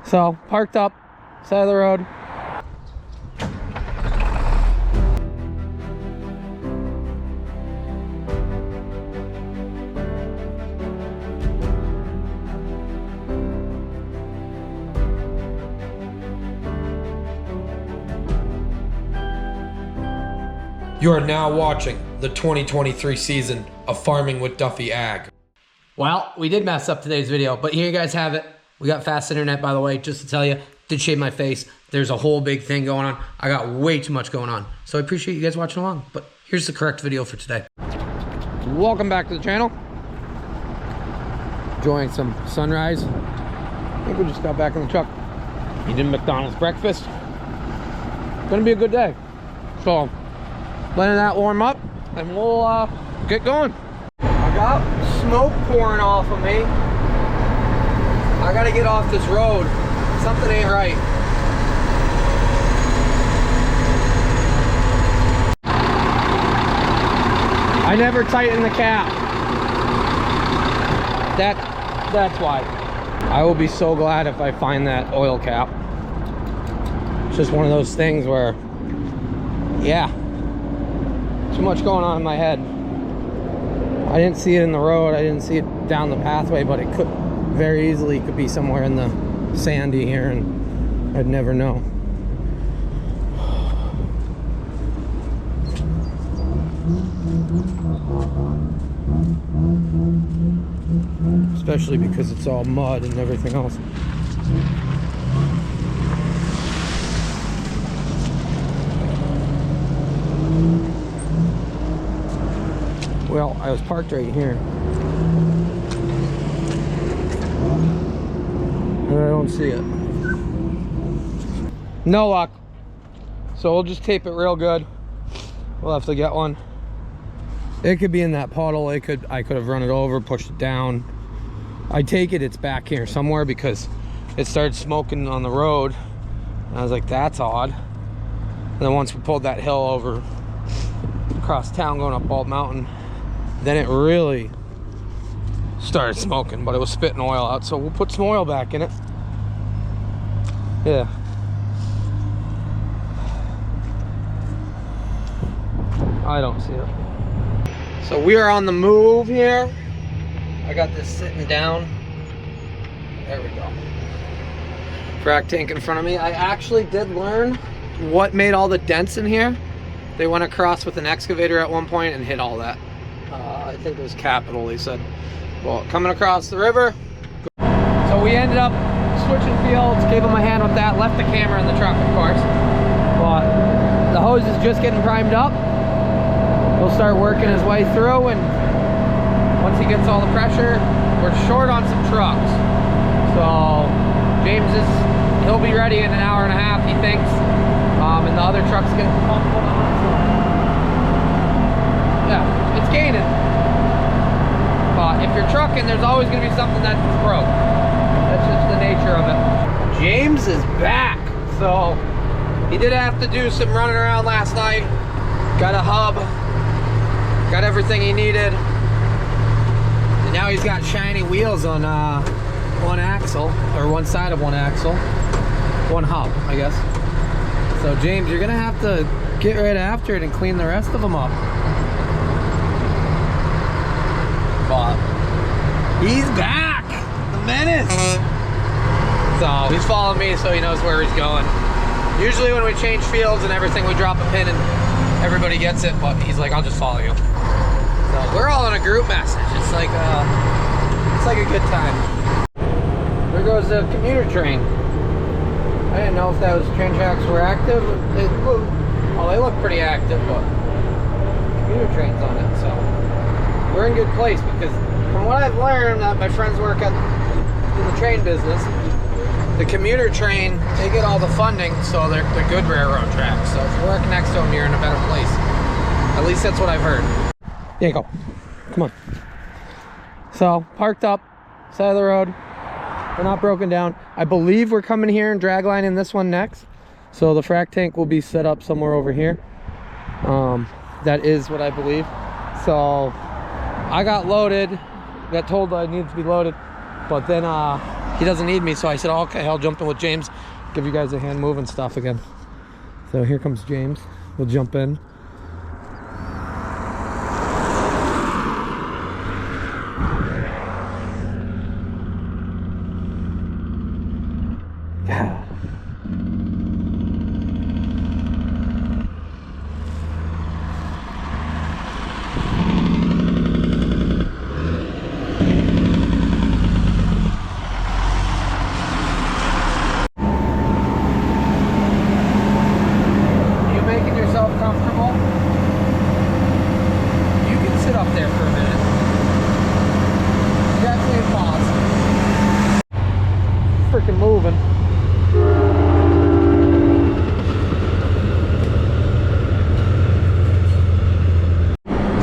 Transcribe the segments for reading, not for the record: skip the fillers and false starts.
So parked up, side of the road. You are now watching the 2023 season of Farming with Duffy Ag. Well, we did mess up today's video, but here you guys have it. We got fast internet, by the way, just to tell you. Did shave my face. There's a whole big thing going on. I got way too much going on. So I appreciate you guys watching along, but here's the correct video for today. Welcome back to the channel. Enjoying some sunrise. I think we just got back in the truck. Eating McDonald's breakfast. Gonna be a good day. So, letting that warm up and we'll get going. I got smoke pouring off of me. I gotta get off this road. Something ain't right. I never tighten the cap. That's why. I will be so glad if I find that oil cap. It's just one of those things where, yeah, too much going on in my head. I didn't see it in the road. I didn't see it down the pathway, but it could very easily could be somewhere in the sandy here, and I'd never know. Especially because it's all mud and everything else. Well, I was parked right here. And I don't see it. No luck. So we'll just tape it real good. We'll have to get one. It could be in that puddle. I could have run it over, pushed it down. I take it it's back here somewhere because it started smoking on the road. And I was like, that's odd. And then once we pulled that hill over across town going up Bald Mountain, then it really started smoking, but it was spitting oil out, so we'll put some oil back in it. Yeah. I don't see it. So we are on the move here. I got this sitting down. There we go. Frac tank in front of me. I actually did learn what made all the dents in here. They went across with an excavator at one point and hit all that. I think it was capital, they said. Well, coming across the river. So we ended up switching fields, gave him a hand with that, left the camera in the truck, of course. But the hose is just getting primed up. He'll start working his way through, and once he gets all the pressure, we're short on some trucks. So James he'll be ready in an hour and a half, he thinks. And the other truck's getting pumped on. Yeah, it's gaining. But if you're trucking, there's always going to be something that's broke. That's just the nature of it. James is back. So he did have to do some running around last night. Got a hub. Got everything he needed. And now he's got shiny wheels on one axle, or one side of one axle. One hub, I guess. So James, you're going to have to get right after it and clean the rest of them up. But he's back, the menace. So he's following me, so he knows where he's going. Usually when we change fields and everything, we drop a pin and everybody gets it, but he's like, I'll just follow you. So we're all in a group message. It's like a good time. There goes the commuter train. I didn't know if those train tracks were active. They look pretty active, but commuter train's on it, so we're in good place, because from what I've learned, that my friends work in the train business, the commuter train, they get all the funding, so they're good railroad tracks. So if you work next to them, you're in a better place. At least that's what I've heard. There you go. Come on. So parked up, side of the road. We're not broken down. I believe we're coming here and drag lining this one next. So the frac tank will be set up somewhere over here. That is what I believe. So I got loaded, got told I needed to be loaded, but then he doesn't need me, so I said, oh, okay, I'll jump in with James, give you guys a hand moving stuff again. So here comes James. We'll jump in. Yeah. Moving.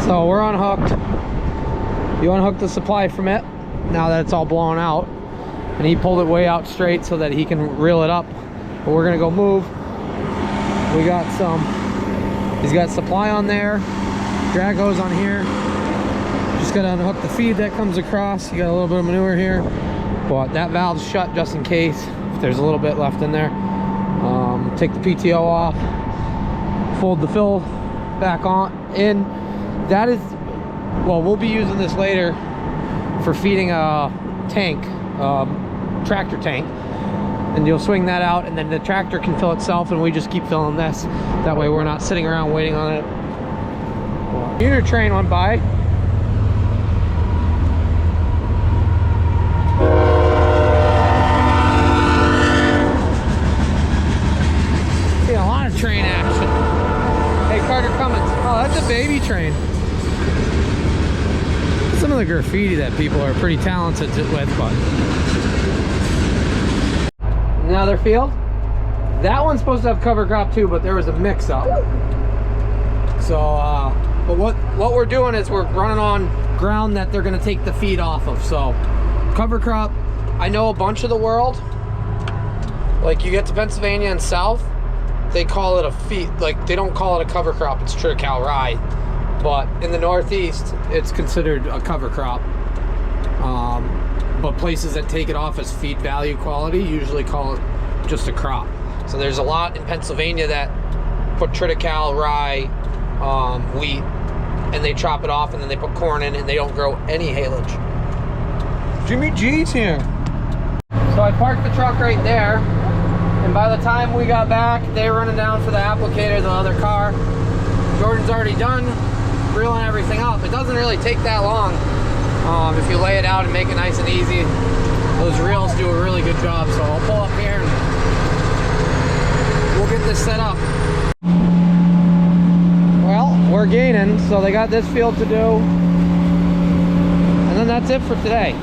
So we're unhooked. You unhook the supply from it now that it's all blown out, and he pulled it way out straight so that he can reel it up. But we're gonna go move. We got he's got supply on there, drag hose on here. Just gotta unhook the feed that comes across. You got a little bit of manure here. But that valve's shut just in case if there's a little bit left in there. Take the PTO off, fold the fill back on in. That is, well, we'll be using this later for feeding a tank, tractor tank, and you'll swing that out, and then the tractor can fill itself, and we just keep filling this. That way we're not sitting around waiting on it. Manure train went by. Train action. Hey, Carter Cummins. Oh, that's a baby train. Some of the graffiti that people are pretty talented with, but another field. That one's supposed to have cover crop too, but there was a mix-up. So, but what we're doing is we're running on ground that they're going to take the feed off of. So, cover crop. I know a bunch of the world. Like you get to Pennsylvania and south. They call it a feed, like they don't call it a cover crop, it's triticale rye. But in the Northeast, it's considered a cover crop. But places that take it off as feed value quality usually call it just a crop. So there's a lot in Pennsylvania that put triticale rye, wheat, and they chop it off and then they put corn in and they don't grow any haylage. Jimmy G's here. So I parked the truck right there. And by the time we got back, they were running down for the applicator, the other car. Jordan's already done reeling everything up. It doesn't really take that long if you lay it out and make it nice and easy. Those reels do a really good job. So I'll pull up here and we'll get this set up. Well, we're gaining, so they got this field to do. And then that's it for today.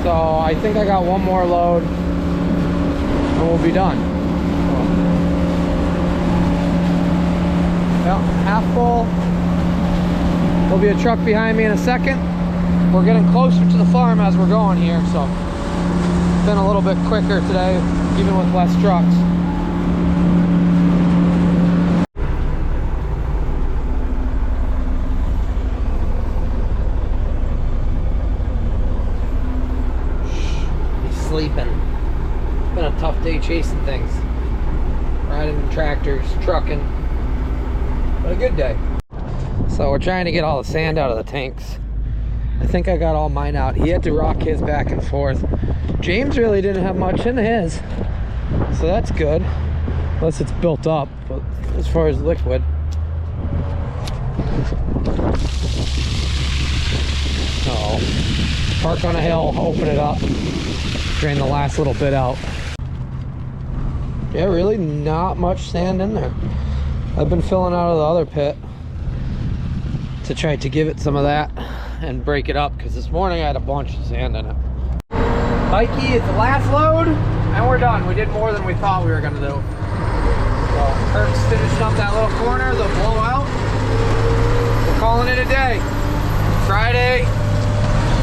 So I think I got one more load and we'll be done. Well, half full. There'll be a truck behind me in a second. We're getting closer to the farm as we're going here, so it's been a little bit quicker today, even with less trucks. He's sleeping. It's been a tough day chasing things. Riding tractors, trucking. But a good day. So we're trying to get all the sand out of the tanks. I think I got all mine out. He had to rock his back and forth. James really didn't have much in his, so that's good. Unless it's built up, but as far as liquid. So, park on a hill, open it up, drain the last little bit out. Yeah, really not much sand in there. I've been filling out of the other pit to try to give it some of that and break it up, because this morning I had a bunch of sand in it. Mikey, it's the last load and we're done. We did more than we thought we were going to do. So Kurt's finishing up that little corner, the blowout. We're calling it a day. Friday,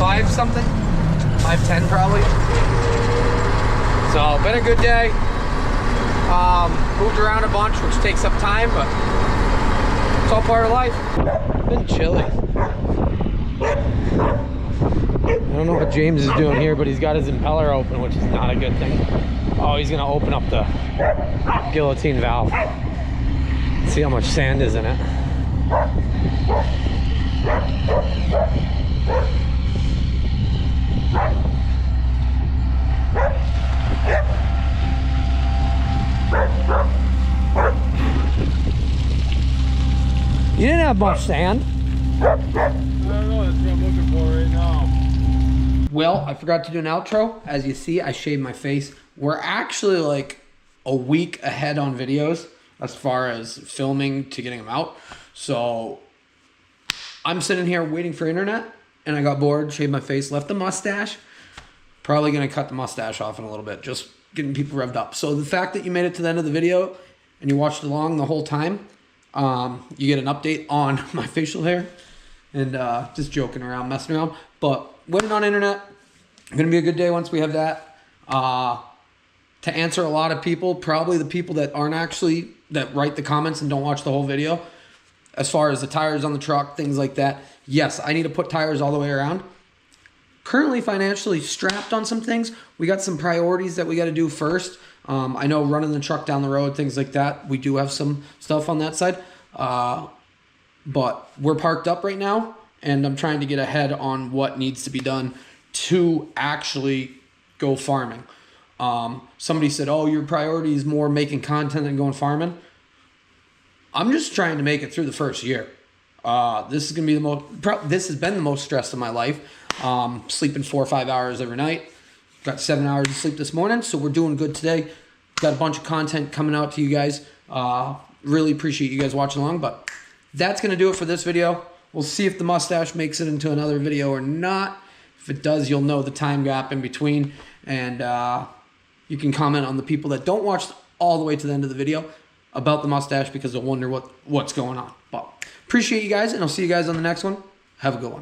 5 something, 5:10 probably. So been a good day. Moved around a bunch, which takes up time, but it's all part of life. Been chilly. I don't know what James is doing here, but he's got his impeller open, which is not a good thing. Oh, he's gonna open up the guillotine valve. See how much sand is in it. You didn't have much sand. I don't know, that's what I'm looking for right now. Well, I forgot to do an outro. As you see, I shaved my face. We're actually like a week ahead on videos as far as filming to getting them out. So I'm sitting here waiting for internet, and I got bored, shaved my face, left the mustache. Probably gonna cut the mustache off in a little bit, just getting people revved up. So the fact that you made it to the end of the video and you watched along the whole time, you get an update on my facial hair and just joking around, messing around. But waiting on internet, gonna be a good day once we have that. To answer a lot of people, probably the people that aren't actually, that write the comments and don't watch the whole video, as far as the tires on the truck, things like that. Yes, I need to put tires all the way around. Currently financially strapped on some things. We got some priorities that we got to do first. I know running the truck down the road, things like that. We do have some stuff on that side. But we're parked up right now, and I'm trying to get ahead on what needs to be done to actually go farming. Somebody said, oh, your priority is more making content than going farming. I'm just trying to make it through the first year. This is going to be this has been the most stress of my life. Sleeping 4 or 5 hours every night. Got 7 hours of sleep this morning, so we're doing good today. Got a bunch of content coming out to you guys. Really appreciate you guys watching along, but that's going to do it for this video. We'll see if the mustache makes it into another video or not. If it does, you'll know the time gap in between, and you can comment on the people that don't watch all the way to the end of the video about the mustache, because they'll wonder what's going on. But appreciate you guys, and I'll see you guys on the next one. Have a good one.